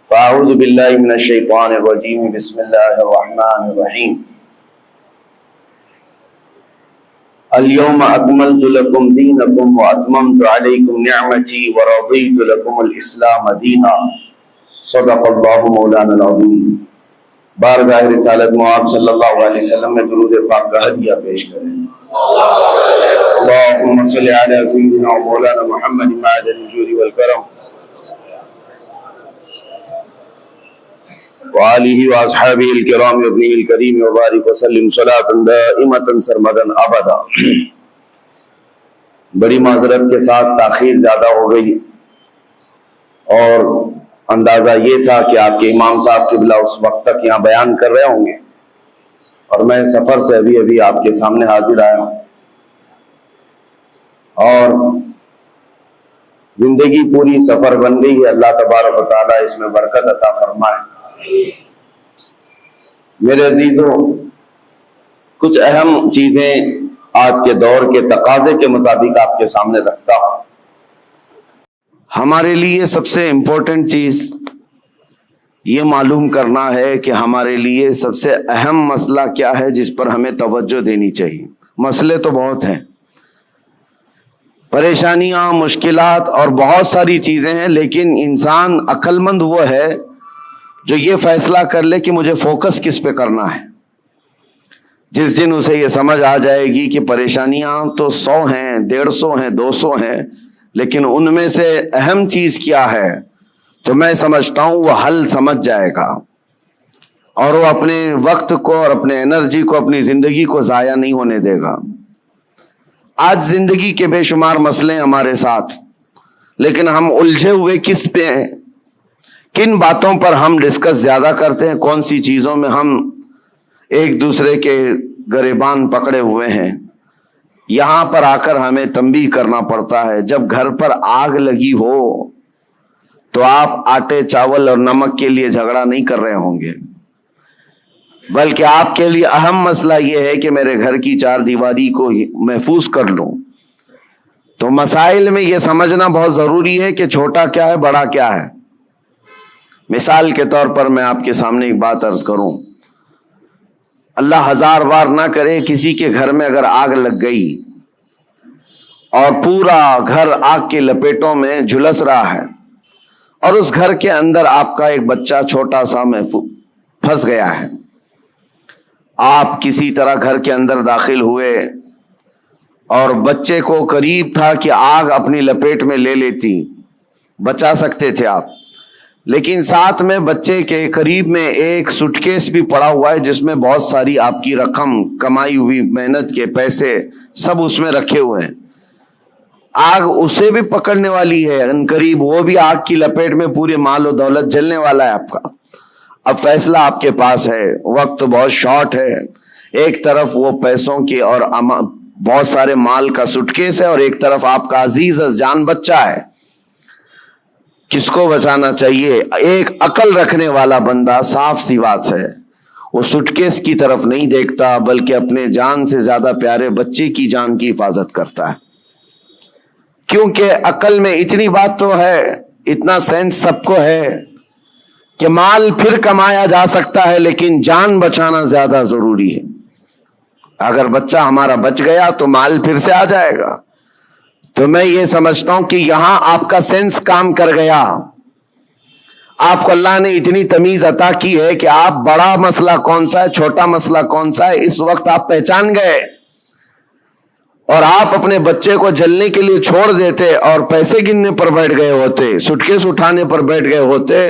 فاعوذ باللہ من الشیطان الرجیم بسم اللہ الرحمن الرحیم اليوم اکملت لکم دینکم واتممت علیکم نعمتی ورضیت لکم الاسلام دینا صدق اللہ مولانا العظیم۔ بارگاہ رسالت مآب صلی اللہ علیہ وسلم میں درود پاک کا ہدیہ پیش کریں۔ اللہم صلی علی سیدنا مولانا محمد معدن الجود والکرم وآلہ واصحابہ الکرام وابنہ الکریم وبارک وسلم صلاۃ دائمۃ سرمدا ابدا۔ بڑی معذرت کے ساتھ تاخیر زیادہ ہو گئی اور اندازہ یہ تھا کہ آپ کے امام صاحب قبلہ اس وقت تک یہاں بیان کر رہے ہوں گے اور میں سفر سے ابھی آپ کے سامنے حاضر آیا ہوں، اور زندگی پوری سفر بن گئی ہے۔ اللہ تبارک و تعالیٰ اس میں برکت عطا فرمائے۔ میرے عزیزوں، کچھ اہم چیزیں آج کے دور کے تقاضے کے مطابق آپ کے سامنے رکھتا ہوں۔ ہمارے لیے سب سے امپورٹنٹ چیز یہ معلوم کرنا ہے کہ ہمارے لیے سب سے اہم مسئلہ کیا ہے جس پر ہمیں توجہ دینی چاہیے۔ مسئلے تو بہت ہیں، پریشانیاں، مشکلات اور بہت ساری چیزیں ہیں، لیکن انسان عقل مند وہ ہے جو یہ فیصلہ کر لے کہ مجھے فوکس کس پہ کرنا ہے۔ جس دن اسے یہ سمجھ آ جائے گی کہ پریشانیاں تو 100 ہیں، 150 ہیں، 200 ہیں، لیکن ان میں سے اہم چیز کیا ہے، تو میں سمجھتا ہوں وہ حل سمجھ جائے گا اور وہ اپنے وقت کو اور اپنے انرجی کو، اپنی زندگی کو ضائع نہیں ہونے دے گا۔ آج زندگی کے بے شمار مسئلے ہمارے ساتھ، لیکن ہم الجھے ہوئے کس پہ ہیں؟ کن باتوں پر ہم ڈسکس زیادہ کرتے ہیں؟ کون سی چیزوں میں ہم ایک دوسرے کے گریبان پکڑے ہوئے ہیں؟ یہاں پر آ کر ہمیں تنبیہ کرنا پڑتا ہے۔ جب گھر پر آگ لگی ہو تو آپ آٹے، چاول اور نمک کے لیے جھگڑا نہیں کر رہے ہوں گے، بلکہ آپ کے لیے اہم مسئلہ یہ ہے کہ میرے گھر کی 4 دیواری کو محفوظ کر لوں۔ تو مسائل میں یہ سمجھنا بہت ضروری ہے کہ چھوٹا کیا ہے، بڑا کیا ہے۔ مثال کے طور پر میں آپ کے سامنے ایک بات عرض کروں، اللہ 1000 بار نہ کرے کسی کے گھر میں اگر آگ لگ گئی اور پورا گھر آگ کے لپیٹوں میں جھلس رہا ہے اور اس گھر کے اندر آپ کا ایک بچہ چھوٹا سا پھنس گیا ہے، آپ کسی طرح گھر کے اندر داخل ہوئے اور بچے کو قریب تھا کہ آگ اپنی لپیٹ میں لے لیتی، بچا سکتے تھے آپ، لیکن ساتھ میں بچے کے قریب میں ایک سوٹ کیس بھی پڑا ہوا ہے جس میں بہت ساری آپ کی رقم، کمائی ہوئی محنت کے پیسے سب اس میں رکھے ہوئے ہیں۔ آگ اسے بھی پکڑنے والی ہے، ان قریب وہ بھی آگ کی لپیٹ میں پورے مال و دولت جلنے والا ہے آپ کا۔ اب فیصلہ آپ کے پاس ہے، وقت بہت شارٹ ہے، ایک طرف وہ پیسوں کے اور بہت سارے مال کا سوٹ کیس ہے اور ایک طرف آپ کا عزیز از جان بچہ ہے۔ کس کو بچانا چاہیے؟ ایک عقل رکھنے والا بندہ صاف سی بات ہے وہ سوٹ کیس کی طرف نہیں دیکھتا، بلکہ اپنے جان سے زیادہ پیارے بچے کی جان کی حفاظت کرتا ہے، کیونکہ عقل میں اتنی بات تو ہے، اتنا سینس سب کو ہے کہ مال پھر کمایا جا سکتا ہے لیکن جان بچانا زیادہ ضروری ہے۔ اگر بچہ ہمارا بچ گیا تو مال پھر سے آ جائے گا۔ تو میں یہ سمجھتا ہوں کہ یہاں آپ کا سینس کام کر گیا، آپ کو اللہ نے اتنی تمیز عطا کی ہے کہ آپ بڑا مسئلہ کون سا ہے، چھوٹا مسئلہ کون سا ہے، اس وقت آپ پہچان گئے، اور آپ اپنے بچے کو جلنے کے لیے چھوڑ دیتے اور پیسے گننے پر بیٹھ گئے ہوتے، سوٹ کیس اٹھانے پر بیٹھ گئے ہوتے،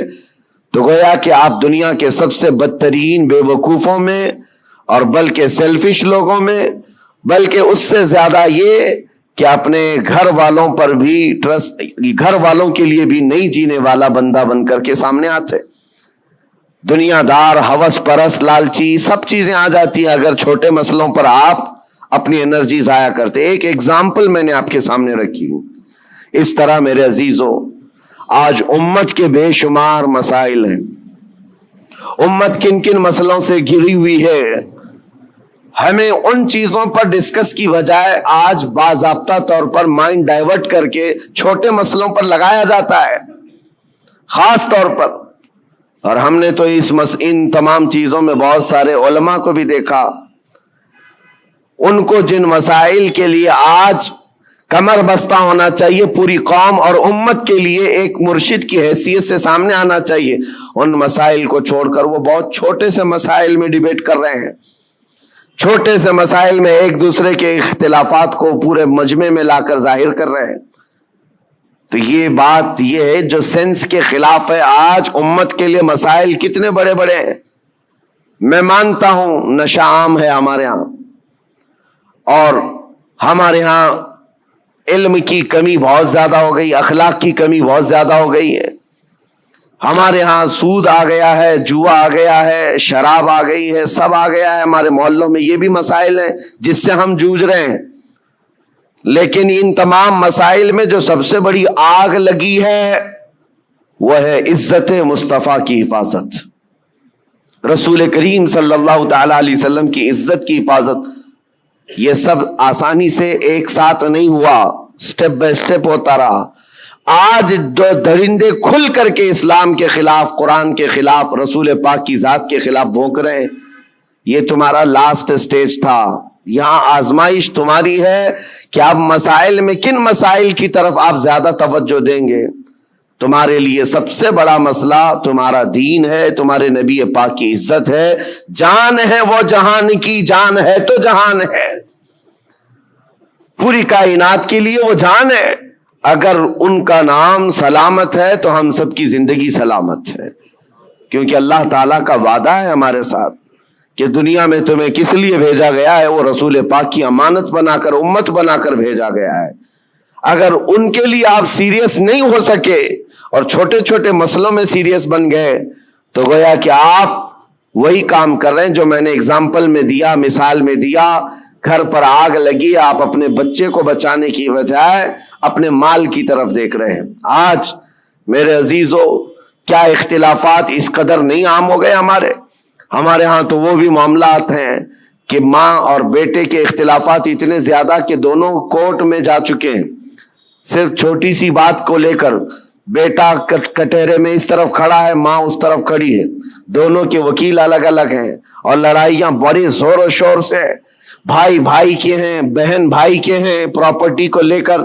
تو گویا کہ آپ دنیا کے سب سے بدترین بے وقوفوں میں اور بلکہ سیلفش لوگوں میں، بلکہ اس سے زیادہ یہ کہ اپنے گھر والوں پر بھی گھر والوں کے لیے بھی نہیں جینے والا بندہ بن کر کے سامنے آتے۔ دنیا دار، ہوس پرست، لالچی سب چیزیں آ جاتی ہیں اگر چھوٹے مسئلوں پر آپ اپنی انرجی ضائع کرتے۔ ایک ایگزامپل میں نے آپ کے سامنے رکھی۔ اس طرح میرے عزیزو، آج امت کے بے شمار مسائل ہیں، امت کن کن مسئلوں سے گھری ہوئی ہے، ہمیں ان چیزوں پر ڈسکس کی بجائے آج باضابطہ طور پر مائنڈ ڈائیورٹ کر کے چھوٹے مسئلوں پر لگایا جاتا ہے۔ خاص طور پر اور ہم نے تو ان تمام چیزوں میں بہت سارے علماء کو بھی دیکھا، ان کو جن مسائل کے لیے آج کمر بستہ ہونا چاہیے، پوری قوم اور امت کے لیے ایک مرشد کی حیثیت سے سامنے آنا چاہیے، ان مسائل کو چھوڑ کر وہ بہت چھوٹے سے مسائل میں ڈیبیٹ کر رہے ہیں، چھوٹے سے مسائل میں ایک دوسرے کے اختلافات کو پورے مجمع میں لا کر ظاہر کر رہے ہیں۔ تو یہ بات یہ ہے جو سینس کے خلاف ہے۔ آج امت کے لیے مسائل کتنے بڑے بڑے ہیں۔ میں مانتا ہوں نشہ عام ہے ہمارے ہاں، اور ہمارے ہاں علم کی کمی بہت زیادہ ہو گئی، اخلاق کی کمی بہت زیادہ ہو گئی ہے، ہمارے ہاں سود آ گیا ہے، جوا آ گیا ہے، شراب آ گئی ہے، سب آ گیا ہے ہمارے محلوں میں۔ یہ بھی مسائل ہیں جس سے ہم جوجھ رہے ہیں، لیکن ان تمام مسائل میں جو سب سے بڑی آگ لگی ہے وہ ہے عزت مصطفیٰ کی حفاظت، رسول کریم صلی اللہ تعالی علیہ وسلم کی عزت کی حفاظت۔ یہ سب آسانی سے ایک ساتھ نہیں ہوا، سٹیپ بائی سٹیپ ہوتا رہا۔ آج جو درندے کھل کر کے اسلام کے خلاف، قرآن کے خلاف، رسول پاک کی ذات کے خلاف بھونک رہے ہیں، یہ تمہارا لاسٹ سٹیج تھا۔ یہاں آزمائش تمہاری ہے کہ آپ مسائل میں کن مسائل کی طرف آپ زیادہ توجہ دیں گے۔ تمہارے لیے سب سے بڑا مسئلہ تمہارا دین ہے، تمہارے نبی پاک کی عزت ہے، جان ہے وہ جہان کی، جان ہے تو جہان ہے، پوری کائنات کے لیے وہ جان ہے۔ اگر ان کا نام سلامت ہے تو ہم سب کی زندگی سلامت ہے، کیونکہ اللہ تعالیٰ کا وعدہ ہے ہمارے ساتھ کہ دنیا میں تمہیں کس لیے بھیجا گیا ہے، وہ رسول پاک کی امانت بنا کر، امت بنا کر بھیجا گیا ہے۔ اگر ان کے لیے آپ سیریس نہیں ہو سکے اور چھوٹے چھوٹے مسئلوں میں سیریس بن گئے تو گویا کہ آپ وہی کام کر رہے ہیں جو میں نے اگزامپل میں دیا، مثال میں دیا۔ گھر پر آگ لگی، آپ اپنے بچے کو بچانے کی بجائے اپنے مال کی طرف دیکھ رہے ہیں۔ آج میرے عزیزو، کیا اختلافات اس قدر نہیں عام ہو گئے ہمارے ہاں تو وہ بھی معاملات ہیں کہ ماں اور بیٹے کے اختلافات اتنے زیادہ کہ دونوں کورٹ میں جا چکے ہیں، صرف چھوٹی سی بات کو لے کر۔ بیٹا کٹہرے میں اس طرف کھڑا ہے، ماں اس طرف کھڑی ہے، دونوں کے وکیل الگ الگ ہیں، اور لڑائیاں بڑے زور و شور سے، بھائی بھائی کے ہیں، بہن بھائی کے ہیں، پراپرٹی کو لے کر،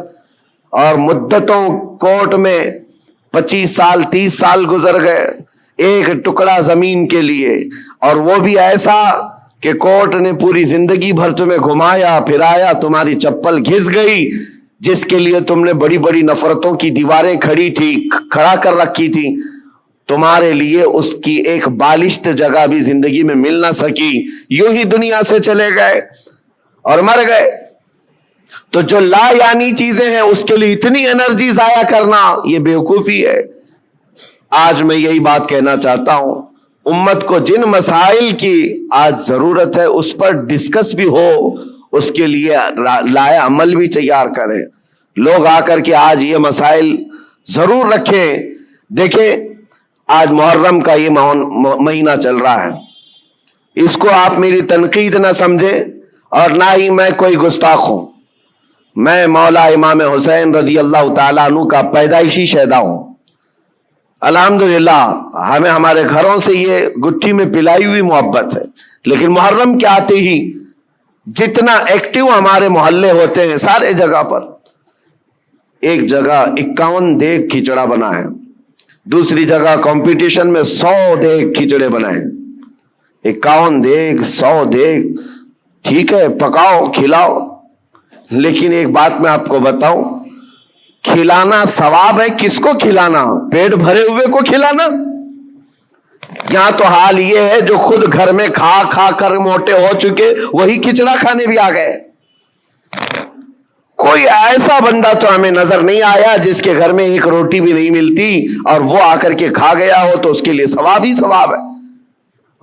اور مدتوں کورٹ میں 25 سال 30 سال گزر گئے ایک ٹکڑا زمین کے لیے، اور وہ بھی ایسا کہ کورٹ نے پوری زندگی بھر تمہیں گھمایا پھرایا، تمہاری چپل گھس گئی، جس کے لیے تم نے بڑی بڑی نفرتوں کی دیواریں کھڑا کر رکھی تھی، تمہارے لیے اس کی ایک بالشت جگہ بھی زندگی میں مل نہ سکی، یوں ہی دنیا سے چلے گئے اور مر گئے۔ تو جو لا یعنی چیزیں ہیں اس کے لیے اتنی انرجی ضائع کرنا، یہ بیوقوفی ہے۔ آج میں یہی بات کہنا چاہتا ہوں، امت کو جن مسائل کی آج ضرورت ہے اس پر ڈسکس بھی ہو، اس کے لیے لائے عمل بھی تیار کریں۔ لوگ آ کر کے آج یہ مسائل ضرور رکھیں۔ دیکھیں، آج محرم کا یہ مہینہ چل رہا ہے، اس کو آپ میری تنقید نہ سمجھیں، اور نہ ہی میں کوئی گستاخ ہوں۔ میں مولا امام حسین رضی اللہ تعالیٰ عنہ کا پیدائشی شہدا ہوں۔ الحمدللہ ہمیں ہمارے گھروں سے یہ گٹھی میں پلائی ہوئی محبت ہے، لیکن محرم کے آتے ہی جتنا ایکٹیو ہمارے محلے ہوتے ہیں، سارے جگہ پر ایک جگہ 51 دیگ کھچڑا بنا ہے، دوسری جگہ کمپٹیشن میں 100 دیگ کھچڑے بنائے، 51 دیگ 100 دیگ، ٹھیک ہے پکاؤ کھلاؤ، لیکن ایک بات میں آپ کو بتاؤں، کھلانا ثواب ہے، کس کو کھلانا؟ پیٹ بھرے ہوئے کو کھلانا؟ یہاں تو حال یہ ہے جو خود گھر میں کھا کھا کر موٹے ہو چکے وہی کھچڑا کھانے بھی آ گئے۔ کوئی ایسا بندہ تو ہمیں نظر نہیں آیا جس کے گھر میں ایک روٹی بھی نہیں ملتی اور وہ آ کر کے کھا گیا ہو، تو اس کے لیے ثواب ہی ثواب ہے۔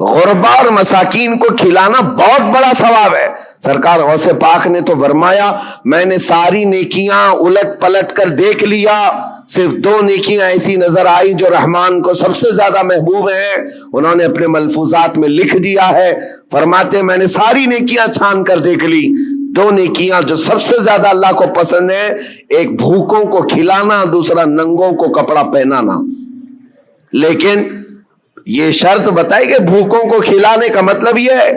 غربا اور مساکین کو کھلانا بہت بڑا ثواب ہے۔ سرکار غوث پاک نے تو فرمایا، میں نے ساری نیکیاں الٹ پلٹ کر دیکھ لیا، صرف 2 نیکیاں ایسی نظر آئی جو رحمان کو سب سے زیادہ محبوب ہیں، انہوں نے اپنے ملفوظات میں لکھ دیا ہے، فرماتے میں نے ساری نیکیاں چھان کر دیکھ لی، 2 نیکیاں جو سب سے زیادہ اللہ کو پسند ہے، ایک بھوکوں کو کھلانا، دوسرا ننگوں کو کپڑا پہنانا۔ لیکن یہ شرط بتائی کہ بھوکوں کو کھلانے کا مطلب یہ ہے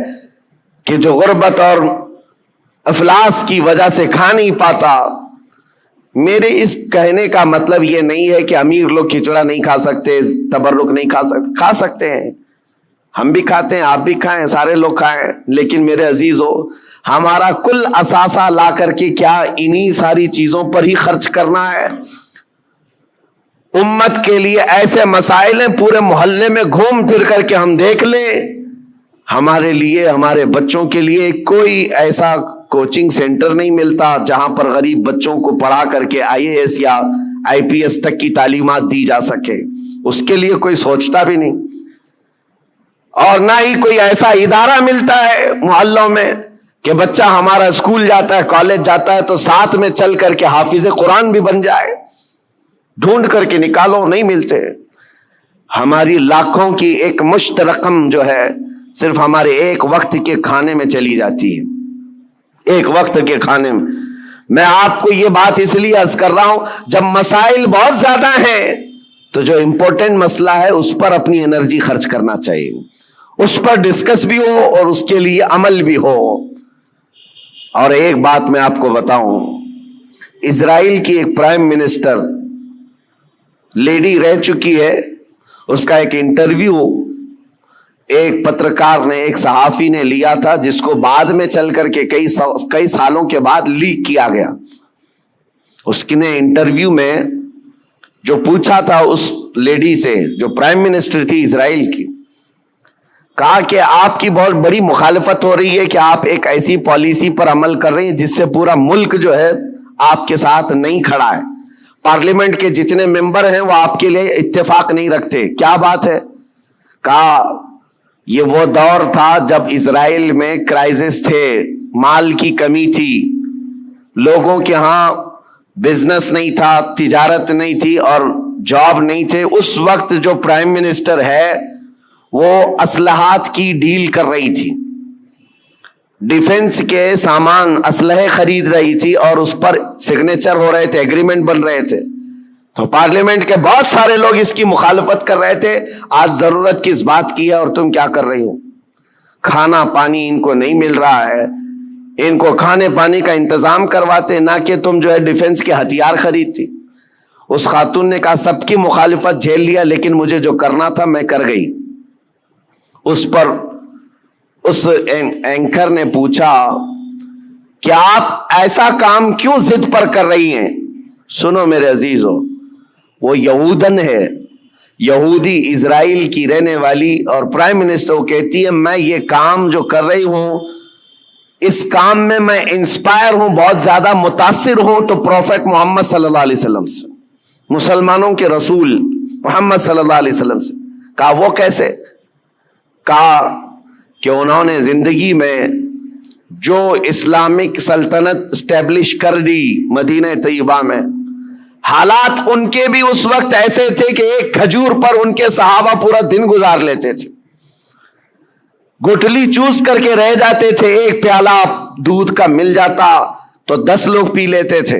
کہ جو غربت اور افلاس کی وجہ سے کھا نہیں پاتا. میرے اس کہنے کا مطلب یہ نہیں ہے کہ امیر لوگ کھچڑا نہیں کھا سکتے, تبرک نہیں کھا سکتے ہیں. ہم بھی کھاتے ہیں, آپ بھی کھائیں, سارے لوگ کھائیں. لیکن میرے عزیزو, ہمارا کل اثاثہ لا کر کے کیا انہی ساری چیزوں پر ہی خرچ کرنا ہے؟ امت کے لیے ایسے مسائل ہیں, پورے محلے میں گھوم پھر کر کے ہم دیکھ لیں, ہمارے لیے, ہمارے بچوں کے لیے کوئی ایسا کوچنگ سینٹر نہیں ملتا جہاں پر غریب بچوں کو پڑھا کر کے IAS یا IPS تک کی تعلیمات دی جا سکے. اس کے لیے کوئی سوچتا بھی نہیں. اور نہ ہی کوئی ایسا ادارہ ملتا ہے محلوں میں کہ بچہ ہمارا اسکول جاتا ہے, کالج جاتا ہے تو ساتھ میں چل کر کے حافظ قرآن بھی بن جائے. ڈھونڈ کر کے نکالو, نہیں ملتے. ہماری لاکھوں کی ایک مشت رقم جو ہے صرف ہمارے ایک وقت کے کھانے میں چلی جاتی ہے, ایک وقت کے کھانے میں. میں آپ کو یہ بات اس لیے عرض کر رہا ہوں, جب مسائل بہت زیادہ ہیں تو جو امپورٹنٹ مسئلہ ہے اس پر اپنی انرجی خرچ کرنا چاہیے, اس پر ڈسکس بھی ہو اور اس کے لیے عمل بھی ہو. اور ایک بات میں آپ کو بتاؤں, اسرائیل کی ایک پرائم منسٹر لیڈی رہ چکی ہے, اس کا ایک انٹرویو ایک پترکار نے, ایک صحافی نے لیا تھا, جس کو بعد میں چل کر کے کئی سالوں کے بعد لیک کیا گیا. اس نے انٹرویو میں جو پوچھا تھا اس لیڈی سے جو پرائم منسٹر تھی اسرائیل کی, کہا کہ آپ کی بہت بڑی مخالفت ہو رہی ہے کہ آپ ایک ایسی پالیسی پر عمل کر رہے ہیں جس سے پورا ملک جو ہے آپ کے ساتھ نہیں کھڑا ہے. پارلیمنٹ کے جتنے ممبر ہیں وہ آپ کے لیے اتفاق نہیں رکھتے. کیا بات ہے؟ کہا یہ وہ دور تھا جب اسرائیل میں کرائسس تھے, مال کی کمی تھی, لوگوں کے ہاں بزنس نہیں تھا, تجارت نہیں تھی اور جاب نہیں تھے. اس وقت جو پرائم منسٹر ہے وہ اسلحات کی ڈیل کر رہی تھی, ڈیفنس کے سامان, اسلحے خرید رہی تھی اور اس پر سگنیچر ہو رہے تھے, ایگریمنٹ بن رہے تھے. تو پارلیمنٹ کے بہت سارے لوگ اس کی مخالفت کر رہے تھے. آج ضرورت کس بات کی ہے اور تم کیا کر رہی ہو؟ کھانا پانی ان کو نہیں مل رہا ہے, ان کو کھانے پانی کا انتظام کرواتے, نہ کہ تم جو ہے ڈیفنس کے ہتھیار خریدتی. اس خاتون نے کہا سب کی مخالفت جھیل لیا لیکن مجھے جو کرنا تھا میں کر گئی. اس پر اس اینکر نے پوچھا کہ آپ ایسا کام کیوں ضد پر کر رہی ہیں؟ سنو میرے عزیزو, وہ یہودن ہے, یہودی, اسرائیل کی رہنے والی, اور پرائم منسٹر وہ کہتی ہے میں یہ کام جو کر رہی ہوں اس کام میں انسپائر ہوں, بہت زیادہ متاثر ہوں تو پروفیٹ محمد صلی اللہ علیہ وسلم سے, مسلمانوں کے رسول محمد صلی اللہ علیہ وسلم سے. کہا وہ کیسے؟ کہا کہ انہوں نے زندگی میں جو اسلامک سلطنت اسٹیبلش کر دی مدینہ طیبہ میں, حالات ان کے بھی اس وقت ایسے تھے کہ ایک کھجور پر ان کے صحابہ پورا دن گزار لیتے تھے, گٹلی چوس کر کے رہ جاتے تھے. ایک پیالہ دودھ کا مل جاتا تو 10 لوگ پی لیتے تھے.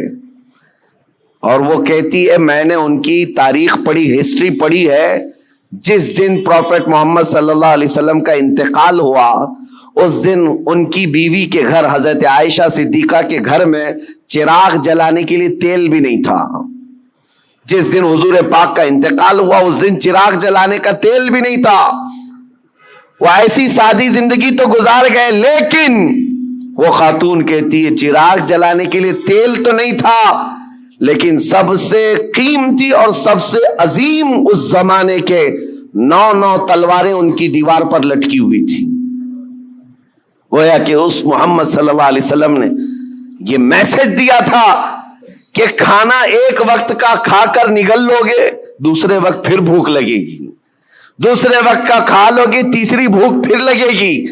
اور وہ کہتی ہے میں نے ان کی تاریخ پڑھی, ہسٹری پڑھی ہے, جس دن پروفیٹ محمد صلی اللہ علیہ وسلم کا انتقال ہوا اس دن ان کی بیوی کے گھر حضرت عائشہ صدیقہ کے گھر میں چراغ جلانے کے لیے تیل بھی نہیں تھا. جس دن حضور پاک کا انتقال ہوا اس دن چراغ جلانے کا تیل بھی نہیں تھا. وہ ایسی سادی زندگی تو گزار گئے, لیکن وہ خاتون کہتی ہے چراغ جلانے کے لیے تیل تو نہیں تھا, لیکن سب سے قیمتی اور سب سے عظیم اس زمانے کے 9 تلواریں ان کی دیوار پر لٹکی ہوئی تھی. گویا کہ اس محمد صلی اللہ علیہ وسلم نے یہ میسج دیا تھا کہ کھانا ایک وقت کا کھا کر نگل لوگے, دوسرے وقت پھر بھوک لگے گی, دوسرے وقت کا کھا لوگے, تیسری بھوک پھر لگے گی.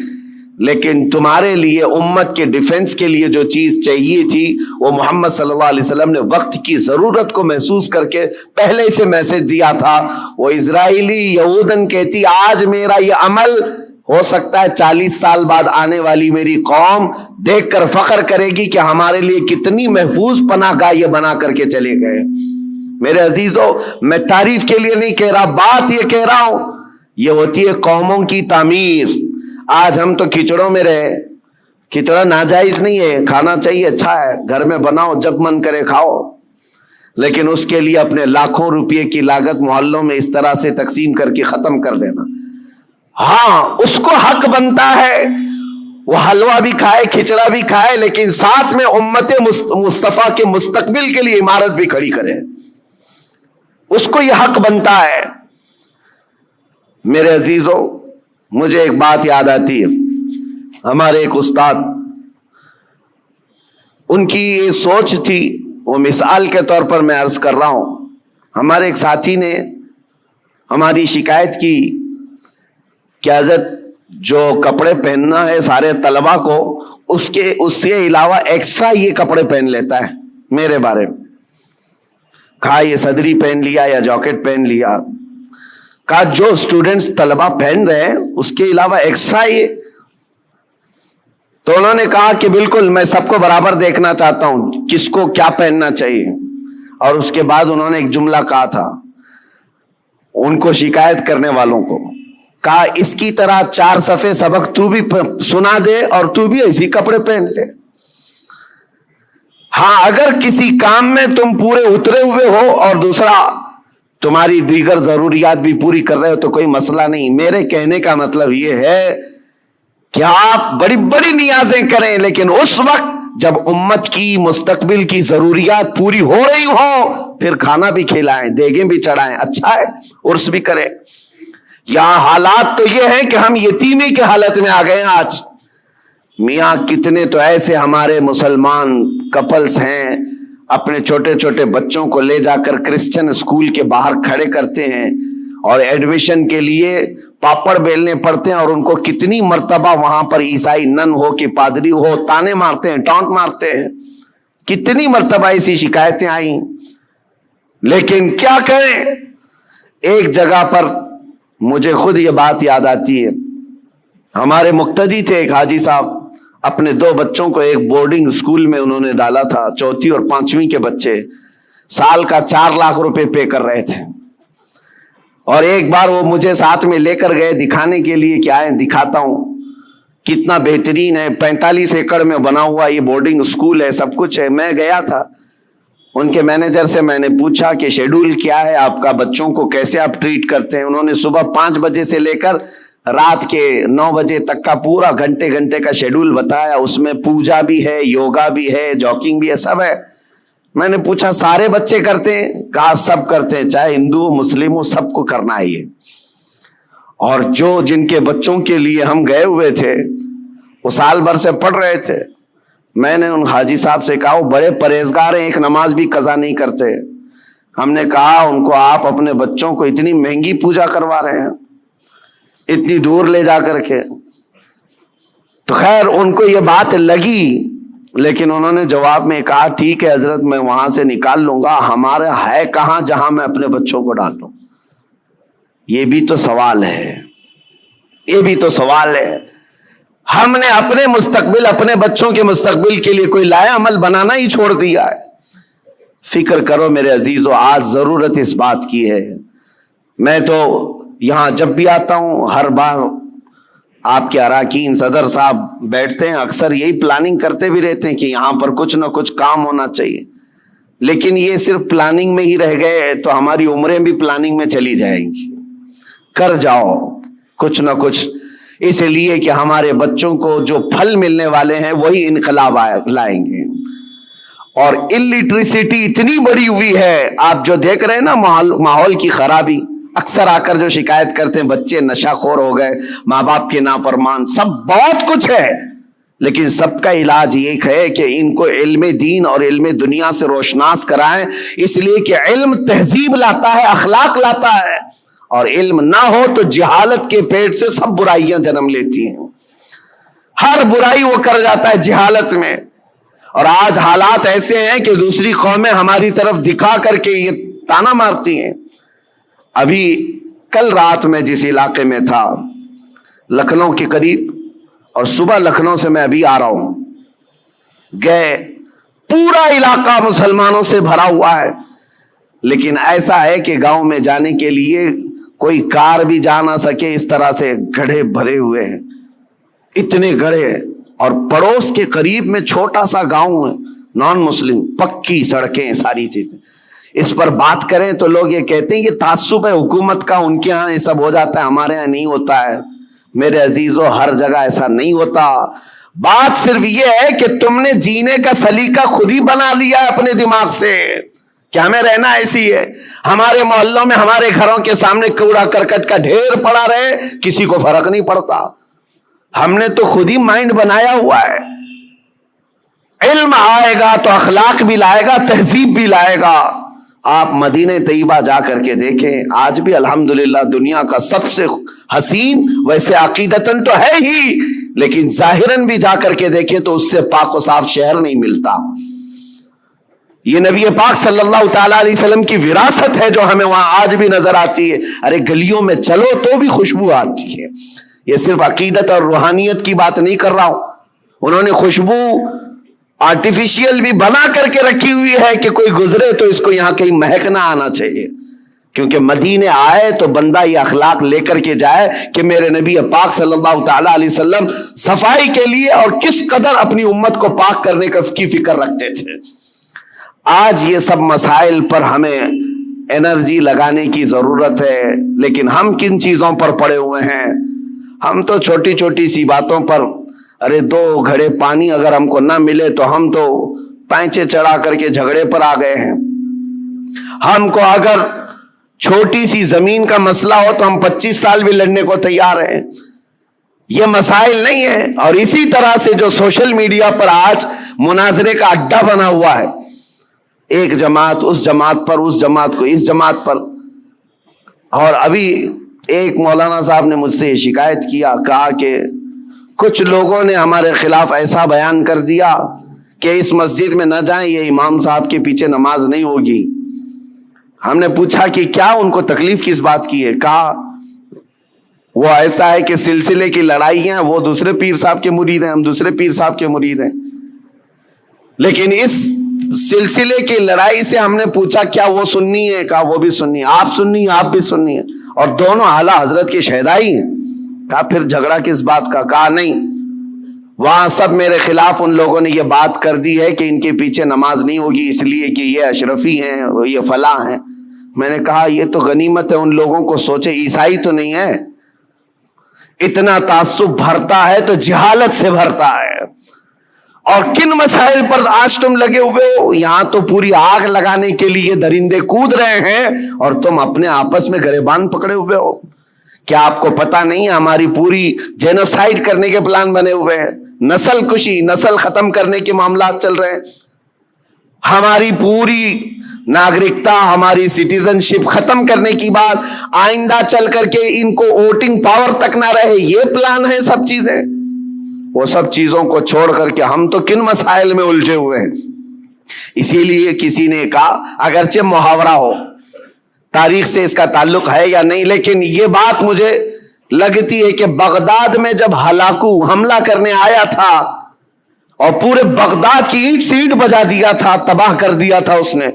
لیکن تمہارے لیے امت کے ڈیفنس کے لیے جو چیز چاہیے تھی وہ محمد صلی اللہ علیہ وسلم نے وقت کی ضرورت کو محسوس کر کے پہلے سے میسج دیا تھا. وہ اسرائیلی یہودن کہتی آج میرا یہ عمل ہو سکتا ہے 40 سال بعد آنے والی میری قوم دیکھ کر فخر کرے گی کہ ہمارے لیے کتنی محفوظ پناہ گاہ یہ بنا کر کے چلے گئے. میرے عزیزو, میں تعریف کے لیے نہیں کہہ رہا, بات یہ کہہ رہا ہوں یہ ہوتی ہے قوموں کی تعمیر. آج ہم تو کھچڑوں میں رہے. کھچڑا ناجائز نہیں ہے، کھانا چاہیے، اچھا ہے، گھر میں بناؤ، جب من کرے کھاؤ، لیکن اس کے لیے اپنے لاکھوں روپے کی لاگت محلوں میں اس طرح سے تقسیم کر کے ختم کر دینا. ہاں اس کو حق بنتا ہے وہ حلوہ بھی کھائے، کھچڑا بھی کھائے، لیکن ساتھ میں امت مصطفیٰ کے مستقبل کے لیے عمارت بھی کھڑی کرے. اس کو یہ حق بنتا ہے. میرے عزیزو، مجھے ایک بات یاد آتی ہے. ہمارے ایک استاد، ان کی یہ سوچ تھی، وہ مثال کے طور پر میں عرض کر رہا ہوں. ہمارے ایک ساتھی نے ہماری شکایت کی کہ حضرت جو کپڑے پہننا ہے سارے طلبہ کو، اس کے علاوہ ایکسٹرا یہ کپڑے پہن لیتا ہے میرے بارے میں. کہا یہ صدری پہن لیا یا جاکٹ پہن لیا. کہا جو اسٹوڈنٹس طلبہ پہن رہے ہیں اس کے علاوہ ایکسٹرا یہ. تو انہوں نے کہا کہ بالکل میں سب کو برابر دیکھنا چاہتا ہوں، کس کو کیا پہننا چاہیے. اور اس کے بعد انہوں نے ایک جملہ کہا تھا ان کو شکایت کرنے والوں کو. کہا اس کی طرح 4 صفحے سبق تو بھی سنا دے اور تو بھی ایسی کپڑے پہن لے. ہاں اگر کسی کام میں تم پورے اترے ہوئے ہو اور دوسرا تمہاری دیگر ضروریات بھی پوری کر رہے ہو تو کوئی مسئلہ نہیں. میرے کہنے کا مطلب یہ ہے کہ آپ بڑی بڑی نیازیں کریں، لیکن اس وقت جب امت کی مستقبل کی ضروریات پوری ہو رہی ہو پھر کھانا بھی کھلائیں، دیگیں بھی چڑھائیں، اچھا ہے، عرس بھی کریں. یہاں حالات تو یہ ہے کہ ہم یتیمی کے حالت میں آ گئے ہیں آج. میاں کتنے تو ایسے ہمارے مسلمان کپلز ہیں اپنے چھوٹے چھوٹے بچوں کو لے جا کر کرسچن اسکول کے باہر کھڑے کرتے ہیں اور ایڈمیشن کے لیے پاپڑ بیلنے پڑتے ہیں، اور ان کو کتنی مرتبہ وہاں پر عیسائی نن ہو کہ پادری ہو تانے مارتے ہیں، ٹانٹ مارتے ہیں. کتنی مرتبہ ایسی شکایتیں آئیں. لیکن کیا کریں، ایک جگہ پر مجھے خود یہ بات یاد آتی ہے. ہمارے مقتدی تھے ایک حاجی صاحب، اپنے 2 بچوں کو ایک بورڈنگ اسکول میں انہوں نے ڈالا تھا، 4تھی اور 5ویں کے بچے. سال کا 4 لاکھ روپے پے کر رہے تھے. اور ایک بار وہ مجھے ساتھ میں لے کر گئے دکھانے کے لیے کہ آئیں دکھاتا ہوں کتنا بہترین ہے، 45 ایکڑ میں بنا ہوا یہ بورڈنگ اسکول ہے، سب کچھ ہے. میں گیا تھا ان کے مینیجر سے، میں نے پوچھا کہ شیڈول کیا ہے آپ کا، بچوں کو کیسے آپ ٹریٹ کرتے ہیں. انہوں نے صبح 5 بجے سے لے کر رات کے 9 بجے تک کا پورا گھنٹے کا شیڈول بتایا. اس میں پوجا بھی ہے، یوگا بھی ہے، جاگنگ بھی ہے، سب ہے. میں نے پوچھا سارے بچے کرتے ہیں؟ کہا سب کرتے ہیں، چاہے ہندو ہو مسلم ہو، سب کو کرنا ہے یہ. اور جن کے بچوں کے لیے ہم گئے ہوئے تھے وہ سال بھر سے پڑھ رہے تھے. میں نے ان حاجی صاحب سے کہا وہ بڑے پرہیزگار ہیں، ایک نماز بھی قضا نہیں کرتے. ہم نے کہا ان کو آپ اپنے بچوں کو اتنی مہنگی پوجا کروا رہے ہیں اتنی دور لے جا کر کے. تو خیر ان کو یہ بات لگی، لیکن انہوں نے جواب میں کہا ٹھیک ہے حضرت میں وہاں سے نکال لوں گا، ہمارا ہے کہاں جہاں میں اپنے بچوں کو ڈال دوں. یہ بھی تو سوال ہے، یہ بھی تو سوال ہے. ہم نے اپنے مستقبل، اپنے بچوں کے مستقبل کے لیے کوئی لایا عمل بنانا ہی چھوڑ دیا ہے. فکر کرو میرے عزیزو، آج ضرورت اس بات کی ہے. میں تو یہاں جب بھی آتا ہوں ہر بار آپ کے اراکین صدر صاحب بیٹھتے ہیں، اکثر یہی پلاننگ کرتے بھی رہتے ہیں کہ یہاں پر کچھ نہ کچھ کام ہونا چاہیے. لیکن یہ صرف پلاننگ میں ہی رہ گئے تو ہماری عمریں بھی پلاننگ میں چلی جائیں گی. کر جاؤ کچھ نہ کچھ، اس لیے کہ ہمارے بچوں کو جو پھل ملنے والے ہیں وہی انقلاب لائیں گے. اور الٹریسٹی اتنی بڑی ہوئی ہے، آپ جو دیکھ رہے ہیں نا ماحول کی خرابی. اکثر آ کر جو شکایت کرتے ہیں بچے نشہ خور ہو گئے، ماں باپ کے نافرمان، سب بہت کچھ ہے، لیکن سب کا علاج یہ ہے کہ ان کو علم دین اور علم دنیا سے روشناس کرائیں. اس لیے کہ علم تہذیب لاتا ہے، اخلاق لاتا ہے، اور علم نہ ہو تو جہالت کے پیٹ سے سب برائیاں جنم لیتی ہیں. ہر برائی وہ کر جاتا ہے جہالت میں. اور آج حالات ایسے ہیں کہ دوسری قومیں ہماری طرف دکھا کر کے یہ تانا مارتی ہیں. ابھی کل رات میں جس علاقے میں تھا لکھنؤ کے قریب، اور صبح لکھنؤ سے میں ابھی آ رہا ہوں، گئے پورا علاقہ مسلمانوں سے بھرا ہوا ہے. لیکن ایسا ہے کہ گاؤں میں جانے کے لیے کوئی کار بھی جا نہ سکے، اس طرح سے گڑھے بھرے ہوئے ہیں، اتنے گڑھے، اور پڑوس کے قریب میں چھوٹا سا گاؤں ہے نان مسلم، پکی سڑکیں، ساری چیزیں۔ اس پر بات کریں تو لوگ یہ کہتے ہیں یہ تعصب ہے حکومت کا، ان کے ہاں یہ سب ہو جاتا ہے، ہمارے ہاں نہیں ہوتا ہے۔ میرے عزیزو، ہر جگہ ایسا نہیں ہوتا۔ بات صرف یہ ہے کہ تم نے جینے کا سلیقہ خود ہی بنا لیا ہے اپنے دماغ سے کہ ہمیں رہنا ایسی ہے۔ ہمارے محلوں میں، ہمارے گھروں کے سامنے کوڑا کرکٹ کا ڈھیر پڑا رہے، کسی کو فرق نہیں پڑتا۔ ہم نے تو خود ہی مائنڈ بنایا ہوا ہے۔ علم آئے گا تو اخلاق بھی لائے گا، تہذیب بھی لائے گا۔ آپ مدینہ طیبہ جا کر کے دیکھیں، آج بھی الحمدللہ دنیا کا سب سے حسین، ویسے عقیدتاً تو ہے ہی، لیکن ظاہراً بھی جا کر کے دیکھیں تو اس سے پاک و صاف شہر نہیں ملتا۔ یہ نبی پاک صلی اللہ تعالیٰ علیہ وسلم کی وراثت ہے جو ہمیں وہاں آج بھی نظر آتی ہے۔ ارے گلیوں میں چلو تو بھی خوشبو آتی ہے۔ یہ صرف عقیدت اور روحانیت کی بات نہیں کر رہا ہوں، انہوں نے خوشبو آرٹیفیشیل بھی بنا کر کے رکھی ہوئی ہے کہ کوئی گزرے تو اس کو یہاں کہیں مہک نہ آنا چاہیے، کیونکہ مدینے آئے تو بندہ یہ اخلاق لے کر کے جائے کہ میرے نبی پاک صلی اللہ تعالیٰ علیہ وسلم صفائی کے لیے اور کس قدر اپنی امت کو پاک کرنے کی فکر رکھتے تھے۔ آج یہ سب مسائل پر ہمیں انرجی لگانے کی ضرورت ہے، لیکن ہم کن چیزوں پر پڑے ہوئے ہیں؟ ہم تو چھوٹی چھوٹی سی باتوں پر، ارے 2 گھڑے پانی اگر ہم کو نہ ملے تو ہم تو پینچے چڑھا کر کے جھگڑے پر آ گئے ہیں۔ ہم کو اگر چھوٹی سی زمین کا مسئلہ ہو تو ہم 25 سال بھی لڑنے کو تیار ہیں۔ یہ مسائل نہیں ہے۔ اور اسی طرح سے جو سوشل میڈیا پر آج مناظرے کا اڈا بنا ہوا ہے، ایک جماعت اس جماعت پر، اس جماعت کو اس جماعت پر، اور ابھی ایک مولانا صاحب نے مجھ سے شکایت کیا، کہا کہ کچھ لوگوں نے ہمارے خلاف ایسا بیان کر دیا کہ اس مسجد میں نہ جائیں، یہ امام صاحب کے پیچھے نماز نہیں ہوگی۔ ہم نے پوچھا کہ کیا ان کو تکلیف کس بات کی ہے؟ کہا وہ ایسا ہے کہ سلسلے کی لڑائی ہیں، وہ دوسرے پیر صاحب کے مرید ہیں، ہم دوسرے پیر صاحب کے مرید ہیں، لیکن اس سلسلے کی لڑائی سے ہم نے پوچھا کیا وہ سنی ہے؟ کہا وہ بھی سنی ہے۔ آپ سنی ہیں؟ آپ بھی سنی ہیں، اور دونوں اعلیٰ حضرت کے شہدائی ہیں۔ کہا پھر جھگڑا کس بات کا؟ کہا نہیں، وہاں سب میرے خلاف ان لوگوں نے یہ بات کر دی ہے کہ ان کے پیچھے نماز نہیں ہوگی اس لیے کہ یہ اشرفی ہیں، یہ فلاں ہیں۔ میں نے کہا یہ تو غنیمت ہے ان لوگوں کو، سوچے عیسائی تو نہیں ہے۔ اتنا تعصب بھرتا ہے تو جہالت سے بھرتا ہے۔ اور کن مسائل پر آج تم لگے ہوئے ہو؟ یہاں تو پوری آگ لگانے کے لیے درندے کود رہے ہیں اور تم اپنے آپس میں گریبان پکڑے ہوئے ہو۔ کیا آپ کو پتا نہیں ہے ہماری پوری جینوسائیڈ کرنے کے پلان بنے ہوئے ہیں، نسل کشی، نسل ختم کرنے کے معاملات چل رہے ہیں۔ ہماری پوری ناگرکتا، ہماری سٹیزن شپ ختم کرنے کی بات، آئندہ چل کر کے ان کو ووٹنگ پاور تک نہ رہے، یہ پلان ہے سب چیزیں۔ وہ سب چیزوں کو چھوڑ کر کے ہم تو کن مسائل میں الجھے ہوئے ہیں۔ اسی لیے کسی نے کہا، اگرچہ محاورہ ہو، تاریخ سے اس کا تعلق ہے یا نہیں، لیکن یہ بات مجھے لگتی ہے کہ بغداد میں جب ہلاکو حملہ کرنے آیا تھا اور پورے بغداد کی اینٹ سے اینٹ بجا دیا تھا، تباہ کر دیا تھا اس نے،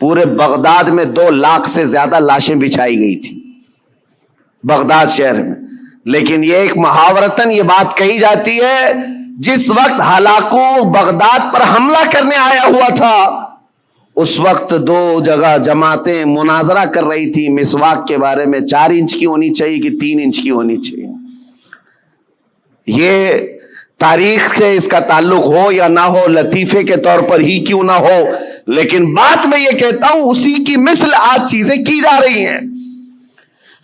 پورے بغداد میں 2 لاکھ سے زیادہ لاشیں بچھائی گئی تھی بغداد شہر میں۔ لیکن یہ ایک محاورتاً یہ بات کہی جاتی ہے، جس وقت ہلاکو بغداد پر حملہ کرنے آیا ہوا تھا اس وقت 2 جگہ جماعتیں مناظرہ کر رہی تھی مسواک کے بارے میں، 4 انچ کی ہونی چاہیے کہ 3 انچ کی ہونی چاہیے۔ یہ تاریخ سے اس کا تعلق ہو یا نہ ہو، لطیفے کے طور پر ہی کیوں نہ ہو، لیکن بات میں یہ کہتا ہوں اسی کی مثل آج چیزیں کی جا رہی ہیں۔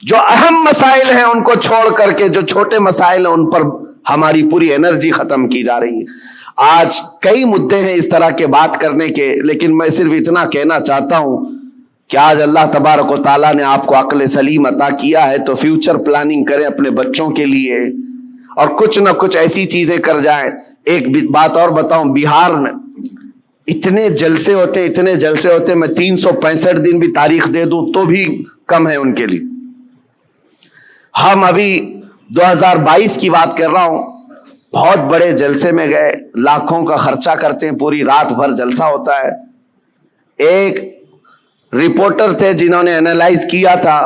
جو اہم مسائل ہیں ان کو چھوڑ کر کے جو چھوٹے مسائل ہیں ان پر ہماری پوری انرجی ختم کی جا رہی ہے۔ آج کئی مدعے ہیں اس طرح کے بات کرنے کے، لیکن میں صرف اتنا کہنا چاہتا ہوں کہ آج اللہ تبارک و تعالیٰ نے آپ کو عقل سلیم عطا کیا ہے تو فیوچر پلاننگ کریں اپنے بچوں کے لیے، اور کچھ نہ کچھ ایسی چیزیں کر جائیں۔ ایک بات اور بتاؤں، بہار میں اتنے جلسے ہوتے میں 365 دن بھی تاریخ دے دوں تو بھی کم ہے ان کے لیے۔ ہم ابھی 2022 کی بات کر رہا ہوں، بہت بڑے جلسے میں گئے، لاکھوں کا خرچہ کرتے ہیں، پوری رات بھر جلسہ ہوتا ہے۔ ایک رپورٹر تھے جنہوں نے اینالائز کیا تھا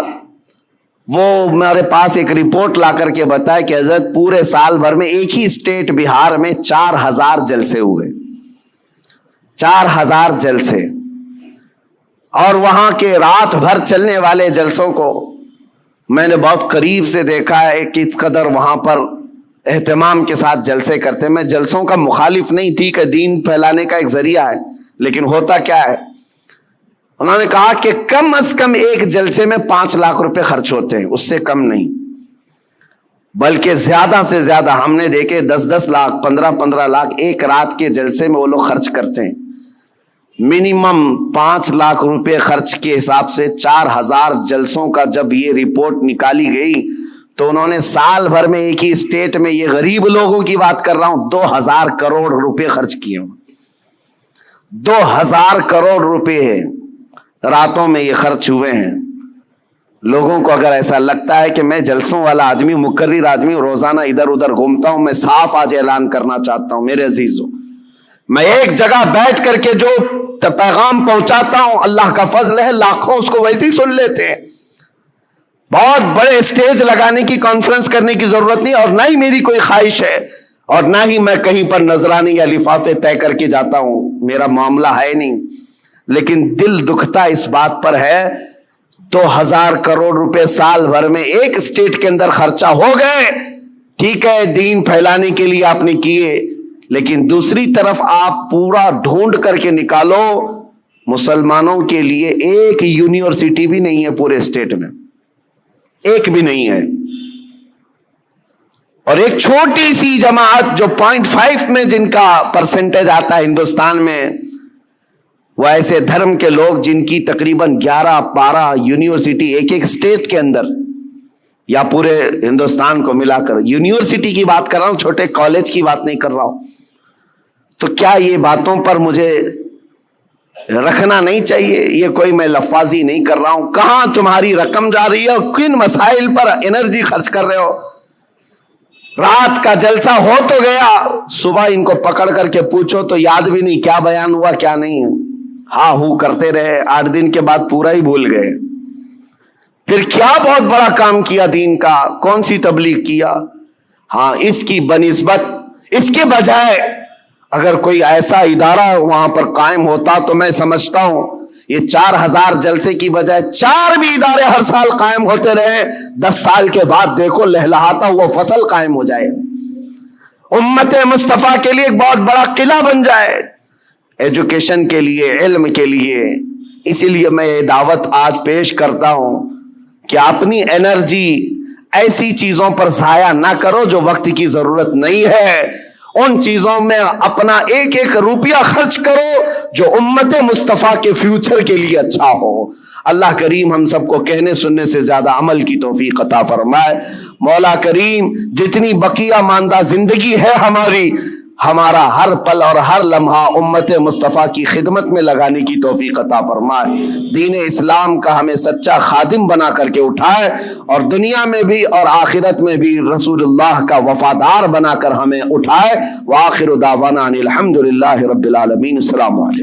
وہ میرے پاس ایک رپورٹ لا کر کے بتایا کہ حضرت پورے سال بھر میں ایک ہی اسٹیٹ بہار میں 4000 جلسے ہوئے، 4000 جلسے، اور وہاں کے رات بھر چلنے والے جلسوں کو میں نے بہت قریب سے دیکھا ہے کہ اس قدر وہاں پر اہتمام کے ساتھ جلسے کرتے. میں جلسوں کا مخالف نہیں، ٹھیک ہے، دین پھیلانے کا ایک ذریعہ ہے، لیکن ہوتا کیا ہے، انہوں نے کہا کہ کم از کم ایک جلسے میں 5 لاکھ روپے خرچ ہوتے ہیں، اس سے کم نہیں، بلکہ زیادہ سے زیادہ ہم نے دیکھے 10-10 لاکھ 15-15 لاکھ ایک رات کے جلسے میں وہ لوگ خرچ کرتے ہیں. منیمم 5 لاکھ روپے خرچ کے حساب سے 4000 جلسوں کا جب یہ رپورٹ نکالی گئی تو انہوں نے سال بھر میں ایک ہی اسٹیٹ میں، یہ غریب لوگوں کی بات کر رہا ہوں، 2000 کروڑ روپے خرچ کیے. 2000 کروڑ روپے راتوں میں یہ خرچ ہوئے ہیں. لوگوں کو اگر ایسا لگتا ہے کہ میں جلسوں والا آدمی، مقرر آدمی، روزانہ ادھر ادھر گھومتا ہوں، میں صاف آج اعلان کرنا چاہتا ہوں میرے عزیزوں، میں ایک جگہ بیٹھ کر کے جو پیغام پہنچاتا ہوں، اللہ کا فضل ہے لاکھوں اس کو ویسے ہی سن لیتے ہیں. بہت بڑے اسٹیج لگانے کی، کانفرنس کرنے کی ضرورت نہیں، اور نہ ہی میری کوئی خواہش ہے، اور نہ ہی میں کہیں پر نذرانے یا لفافے طے کر کے جاتا ہوں، میرا معاملہ ہے نہیں. لیکن دل دکھتا اس بات پر ہے 2000 کروڑ روپے سال بھر میں ایک اسٹیٹ کے اندر خرچہ ہو گئے. ٹھیک ہے، دین پھیلانے کے لیے آپ نے کیے، لیکن دوسری طرف آپ پورا ڈھونڈ کر کے نکالو، مسلمانوں کے لیے ایک یونیورسٹی بھی نہیں ہے پورے اسٹیٹ میں، ایک بھی نہیں ہے. اور ایک چھوٹی سی جماعت جو 0.5 میں جن کا پرسنٹیج آتا ہے ہندوستان میں، وہ ایسے دھرم کے لوگ جن کی تقریباً 11-12 یونیورسٹی ایک ایک اسٹیٹ کے اندر یا پورے ہندوستان کو ملا کر، یونیورسٹی کی بات کر رہا ہوں، چھوٹے کالج کی بات نہیں کر رہا ہوں. تو کیا یہ باتوں پر مجھے رکھنا نہیں چاہیے؟ یہ کوئی میں لفاظی نہیں کر رہا ہوں. کہاں تمہاری رقم جا رہی ہے اور کن مسائل پر انرجی خرچ کر رہے ہو؟ رات کا جلسہ ہو تو گیا، صبح ان کو پکڑ کر کے پوچھو تو یاد بھی نہیں کیا بیان ہوا کیا نہیں، ہاں ہو کرتے رہے، 8 دن کے بعد پورا ہی بھول گئے. پھر کیا بہت بڑا کام کیا دین کا، کون سی تبلیغ کیا؟ ہاں، اس کی بنسبت، اس کے بجائے اگر کوئی ایسا ادارہ وہاں پر قائم ہوتا تو میں سمجھتا ہوں یہ 4000 جلسے کی بجائے 4 بھی ادارے ہر سال قائم ہوتے رہے، 10 سال کے بعد دیکھو لہلہاتا ہوا فصل قائم ہو جائے، امت مصطفیٰ کے لیے ایک بہت بڑا قلعہ بن جائے، ایجوکیشن کے لیے، علم کے لیے. اسی لیے میں یہ دعوت آج پیش کرتا ہوں کہ اپنی انرجی ایسی چیزوں پر ضائع نہ کرو جو وقت کی ضرورت نہیں ہے. ان چیزوں میں اپنا ایک ایک روپیہ خرچ کرو جو امت مصطفیٰ کے فیوچر کے لیے اچھا ہو. اللہ کریم ہم سب کو کہنے سننے سے زیادہ عمل کی توفیق عطا فرمائے. مولا کریم جتنی بقیہ ماندہ زندگی ہے ہماری، ہمارا ہر پل اور ہر لمحہ امت مصطفیٰ کی خدمت میں لگانے کی توفیق عطا فرمائے. دین اسلام کا ہمیں سچا خادم بنا کر کے اٹھائے، اور دنیا میں بھی اور آخرت میں بھی رسول اللہ کا وفادار بنا کر ہمیں اٹھائے. وآخر دعوانا ان الحمد للہ رب العالمین. السلام علیکم.